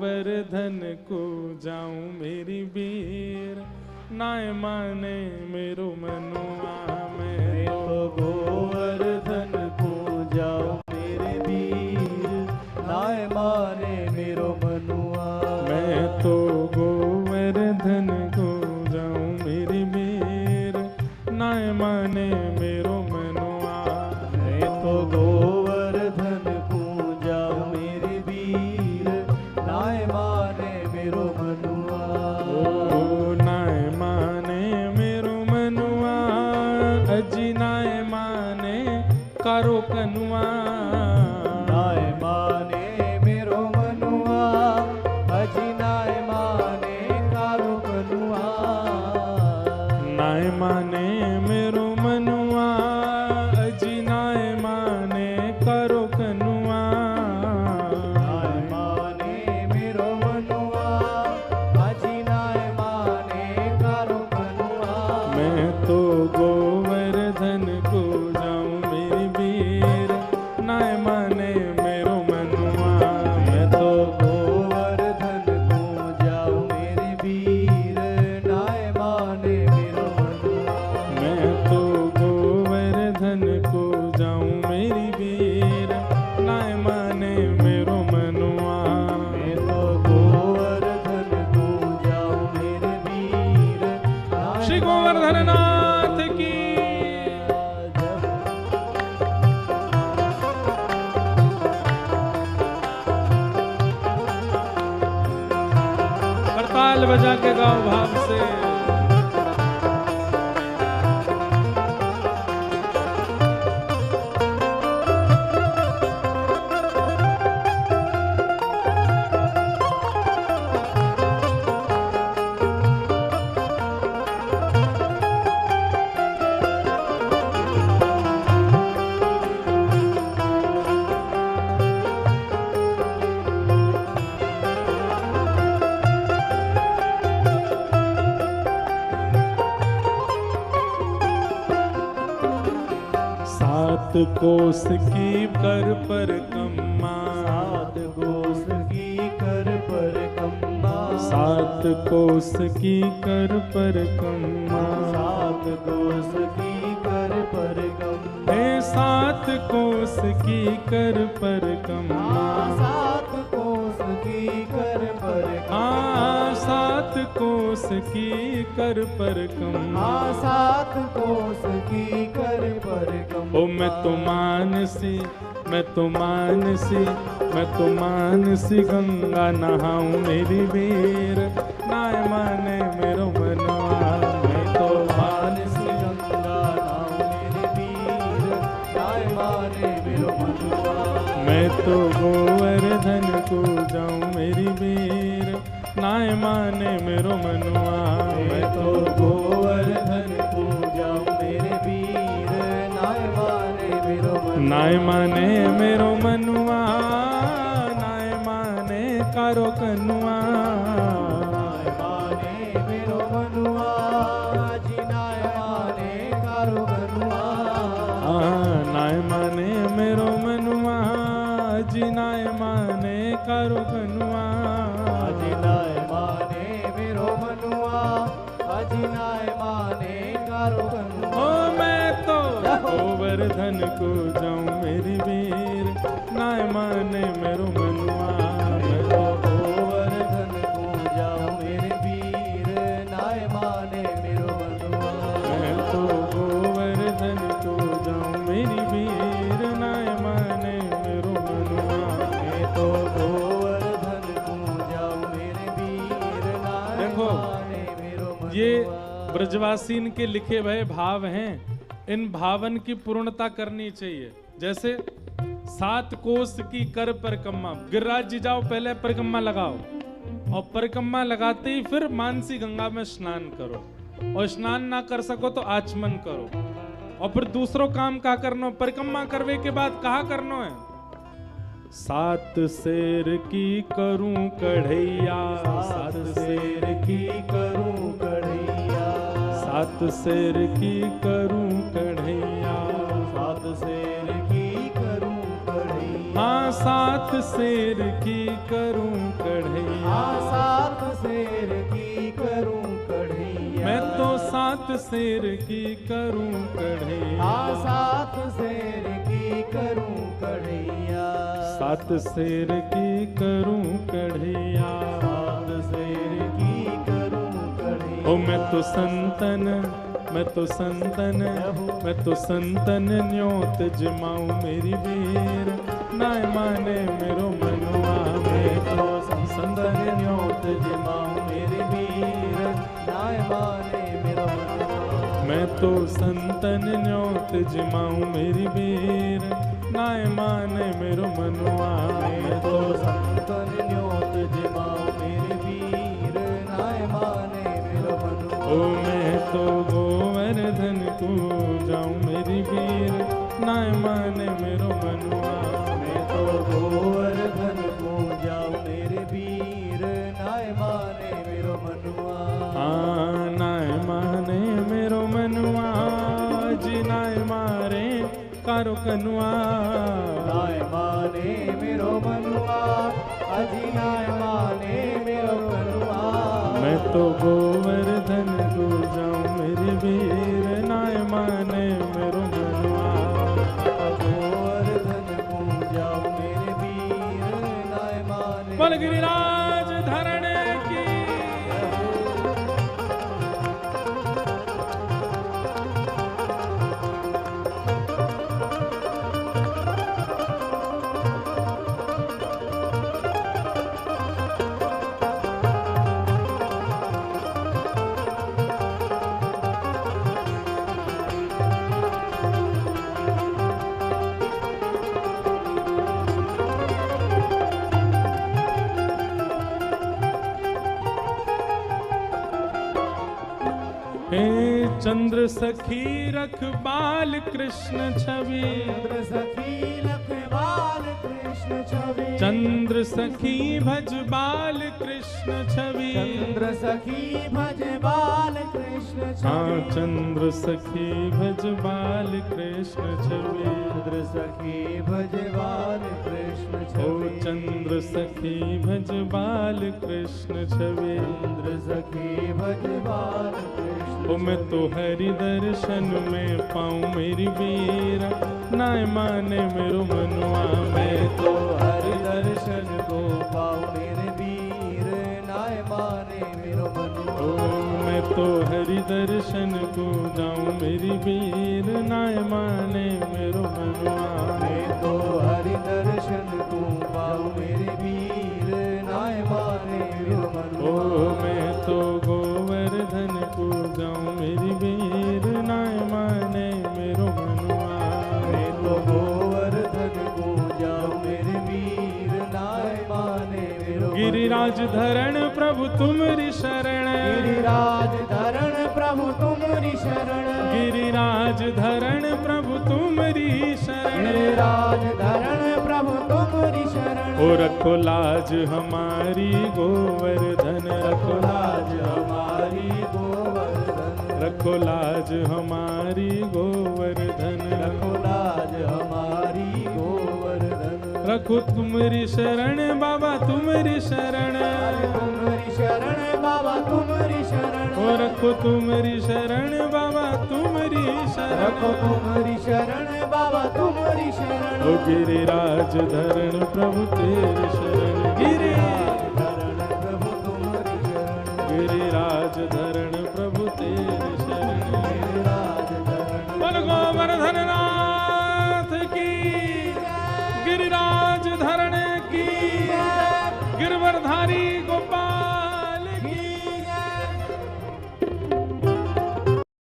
गोवर्धन को जाऊं मेरी बीर, नाय माने मेरो मनुआ। मैं तो गोवर्धन को जाऊं मेरे वीर, नाय माने मेरो मनुआ। मैं तो गोवर्धन को जाऊं मेरी बीर, नाय माने मेरो मनुआ। मैं तो गोवर्धन को जाऊं मेरे वीर, नाय माने मेरो मनुआ। ओ नाय माने मेरो मनुआ, अजी नाय माने कारो कनुआ। नाय माने मेरो मनुआ, अजी नाय माने कारो कनुआ। नाय माने मेरो मनुआ, अजी नाय माने कारो कनुआ। नाय माने मेरो मनुआ, अजी नाय माने कारो कनुआ। मैं तो गोवर्धन को जाऊं मेरी बीर, नाय माने मेरो मनुआ। मैं तो गोवर्धन को जाऊं मेरे वीर, नाय माने मेरो मनुआ। मैं तो गोवर्धन को जाऊं मेरी बीर, नाय माने मेरो मनुआ। मैं तो गोवर्धन को जाऊं मेरे वीर, नाय श्री गोवर्धन नाथ की। करताल बजा के गाओ भाव से। सात कोस की कर पर कम्मा, सात कोस की कर पर कम्मा। सात कोस की कर पर कम्मा। सात कोस की कर पर कम्मा। हे सात कोस की कर पर कम्मा। सात कोस की कर पर हाँ सात कोस की कर पर कम्मा। सात कोस की कर पर कम्मा। ओ मैं तो मानसी, मैं तो मानसी, मैं तो मानसी गंगा नहाऊं मेरी वीर, नाय माने मेरो मनवा। मैं तो मानसी गंगा नहाऊं मेरे वीर, नाय माने मेरो मनुआ। मैं तो गोवर्धन को जाऊं मेरी वीर, नाय माने मेरो मनुआ। मैं तो गोवर्धन को जाऊं मेरे वीर, नाय माने मेरो मनुआ। नाय माने मेरो मनुआ, नाय माने कारो कनुआ। नाय माने मेरो मनुआ, जी नाय माने कारो कनुआ। नाय माने मेरो मनुआ, जी नाय माने कारो कनुआ। जी नाय माने मेरो मनुआ, जी नाय माने कारो कनुआ। ओ मैं तो गोवर्धन को जाऊं मेरी वीर, नाय माने मेरो मनुआ। मैं तो गोवर्धन को जाऊं मेरे वीर, नाय माने मेरो मनुआ। मैं तो गोवर्धन को जाऊं मेरी वीर, नाय माने मेरो मनुआ। मैं तो गोवर्धन को जाऊं मेरे वीर, नाय देखो, माने मेरो मनुआ। ये ब्रजवासीन के लिखे हुए भाव हैं, इन भावन की पूर्णता करनी चाहिए। जैसे सात कोस की कर परिक्रमा, गिरिराज जी जाओ पहले परिक्रमा लगाओ, और परिक्रमा लगाते ही फिर मानसी गंगा में स्नान करो, और स्नान ना कर सको तो आचमन करो, और फिर दूसरो काम का करनो, परिक्रमा करवे के बाद कहा करनो है। सात शेर की करूं कढ़ैया, सात शेर की करूं कढ़ैया। सात शेर की करूं कढ़ैया। सात शेर की करूं कढ़ैया। हाँ सात शेर की करूं कढ़ैया, सात शेर की करूं कढ़ैया, मैं तो सात शेर की करूं कढ़ैया, सात शेर की करूं कढ़ैया, सात शेर की करूं कढ़ैया, सात शेर की करूं कढ़ैया। ओ मैं तो संतन, मैं तो संतन, मैं तो संतन न्योत जमाऊं मेरी वीर, नाय माने मेरो मनुआ। मैं तो संतन न्योत जमाऊं मेरे वीर, नाय माने मेरा मनुआ। मैं तो संतन न्योत जमाऊं मेरी वीर, नाय माने मेरो मनुआ। मैं तो संतन न्योत जमाऊं मेरे वीर, नाय माने मेरा मनुआ। ओ मैं तो गोवर्धन को जाऊं मेरी वीर, नाय माने मेरो मनुआ। मैं तो गोवर्धन को जाऊं मेरे वीर, नाय माने मेरो मनुआ। हाँ नाय माने मेरो मनुआ, जी नाय मारे कारो कनुआ। नाय माने मेरो मनुआ, अजी नाय माने मेरो मनुआ। मैं तो गोवर्धन को जाऊं मेरी वीर, नाय माने मेरो मनुआ। गोवर्धन को जाऊं मेरे वीर, नाय माने। बोल गिरिराज धरण की। हे चंद्र सखी रखबाल कृष्ण छवि, चंद्र सखी लखबाल कृष्ण छवि, चंद्र सखी भजबाल कृष्ण छवि। चंद्र सखी भजबाल कृष्ण हाँ छवि, चंद्र सखी भजबाल कृष्ण छवि। चंद्र सखी भजबाल कृष्ण ओ छवि, चंद्र सखी भजबाल कृष्ण छवि। चंद्र सखी भजबाल कृष्ण। ओ मैं तो हरि दर्शन में पाऊं मेरी वीर, नाय माने मेरो मनुआ। मैं तो हरि दर्शन को पाऊं मेरे वीर, नाय माने मेरो मनुआ। ओ मैं तो हरि दर्शन को जाऊं मेरी वीर, नाय माने मेरो मनुआ। मैं तो हरि दर्शन को पाऊं मेरे वीर, नाय माने मेरो ओ मनुआ। मैं तो गोवर्धन को जाऊं मेरी वीर, नाय माने मेरो मनुआ। मैं तो गोवर्धन को जाऊं मेरे वीर, नाय माने मेरो मनुआ। गिरिराज धरण प्रभु तुमरी शरण, गिरिराज धरण प्रभु तुमरी शरण, गिरिराज धरण प्रभु तुमरी शरण। गिरिराज धरण प्रभु तुमरी शरण। ओ रखो लाज हमारी गोवर्धन, रखो लाज हमारी गोवर्धन, रखो लाज हमारी गोवर्धन। रखो लाज हमारी गोवर्धन। रखो तुमरी शरण बाबा तुमरी शरण, तुमरी शरण बाबा तुमरी शरण। ओ रखो तुमरी शरण बाबा तुमरी शरण। रखो तुमरी शरण बाबा तुमरी शरण। ओ गिरिराज धरण प्रभु तेरी शरण, गिरिराज धरण प्रभु तुमरी शरण। गिरिराज धरण प्रभु तेरी शरण। गिरिराज धरण। बोल गोवर्धन नाथ की, गिरिराज धरण की, गिरवरधारी गोपाल